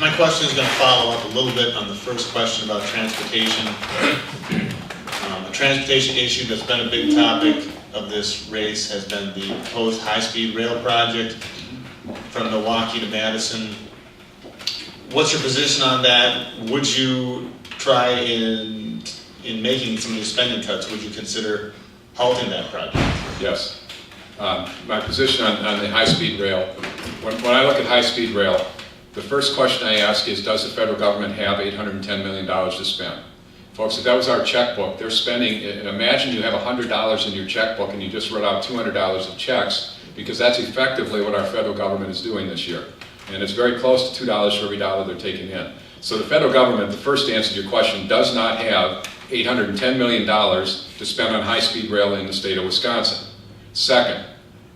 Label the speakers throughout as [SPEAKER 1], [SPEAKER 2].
[SPEAKER 1] My question is going to follow up a little bit on the first question about transportation. A transportation issue that's been a big topic of this race has been the proposed high-speed rail project from Milwaukee to Madison. What's your position on that? Would you try in making some of these spending cuts, would you consider halting that project?
[SPEAKER 2] Yes. My position on the high-speed rail, when I look at high-speed rail, the first question I ask is, does the federal government have $810 million to spend? Folks, if that was our checkbook, they're spending, imagine you have $100 in your checkbook and you just wrote out $200 of checks, because that's effectively what our federal government is doing this year. And it's very close to $2 for every dollar they're taking in. So the federal government, the first answer to your question, does not have $810 million to spend on high-speed rail in the state of Wisconsin. Second,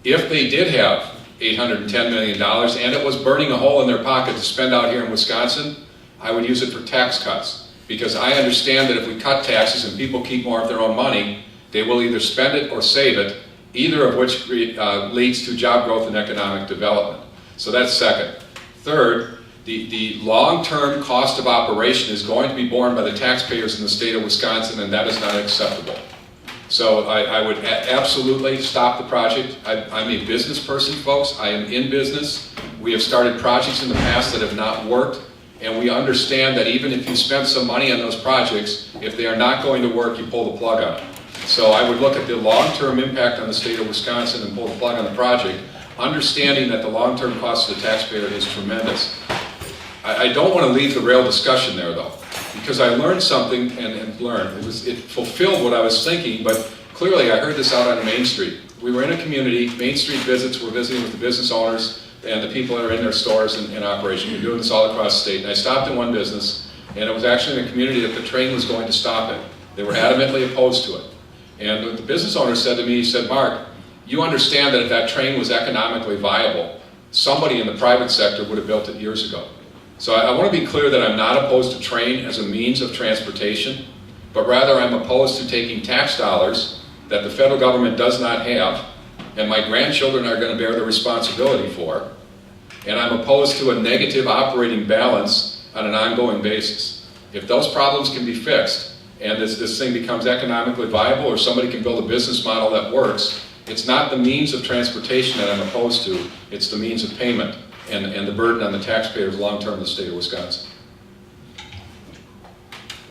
[SPEAKER 2] if they did have $810 million and it was burning a hole in their pocket to spend out here in Wisconsin, I would use it for tax cuts. Because I understand that if we cut taxes and people keep more of their own money, they will either spend it or save it, either of which leads to job growth and economic development. So that's second. Third, the long-term cost of operation is going to be borne by the taxpayers in the state of Wisconsin, and that is not acceptable. So I would absolutely stop the project. I'm a business person, folks. I am in business. We have started projects in the past that have not worked, and we understand that even if you spend some money on those projects, if they are not going to work, you pull the plug on them. So I would look at the long-term impact on the state of Wisconsin and pull the plug on the project, understanding that the long-term cost to the taxpayer is tremendous. I don't want to leave the rail discussion there, though, because I learned something it fulfilled what I was thinking, but clearly I heard this out on Main Street. We were in a community, Main Street visits, we're visiting with the business owners and the people that are in their stores and operation. We're doing this all across the state, and I stopped in one business, and it was actually in a community that the train was going to stop at. They were adamantly opposed to it. And the business owner said to me, he said, "Mark, you understand that if that train was economically viable, somebody in the private sector would have built it years ago." So I want to be clear that I'm not opposed to train as a means of transportation, but rather I'm opposed to taking tax dollars that the federal government does not have, and my grandchildren are going to bear the responsibility for, and I'm opposed to a negative operating balance on an ongoing basis. If those problems can be fixed, and this thing becomes economically viable, or somebody can build a business model that works, it's not the means of transportation that I'm opposed to, it's the means of payment and the burden on the taxpayers long-term in the state of Wisconsin.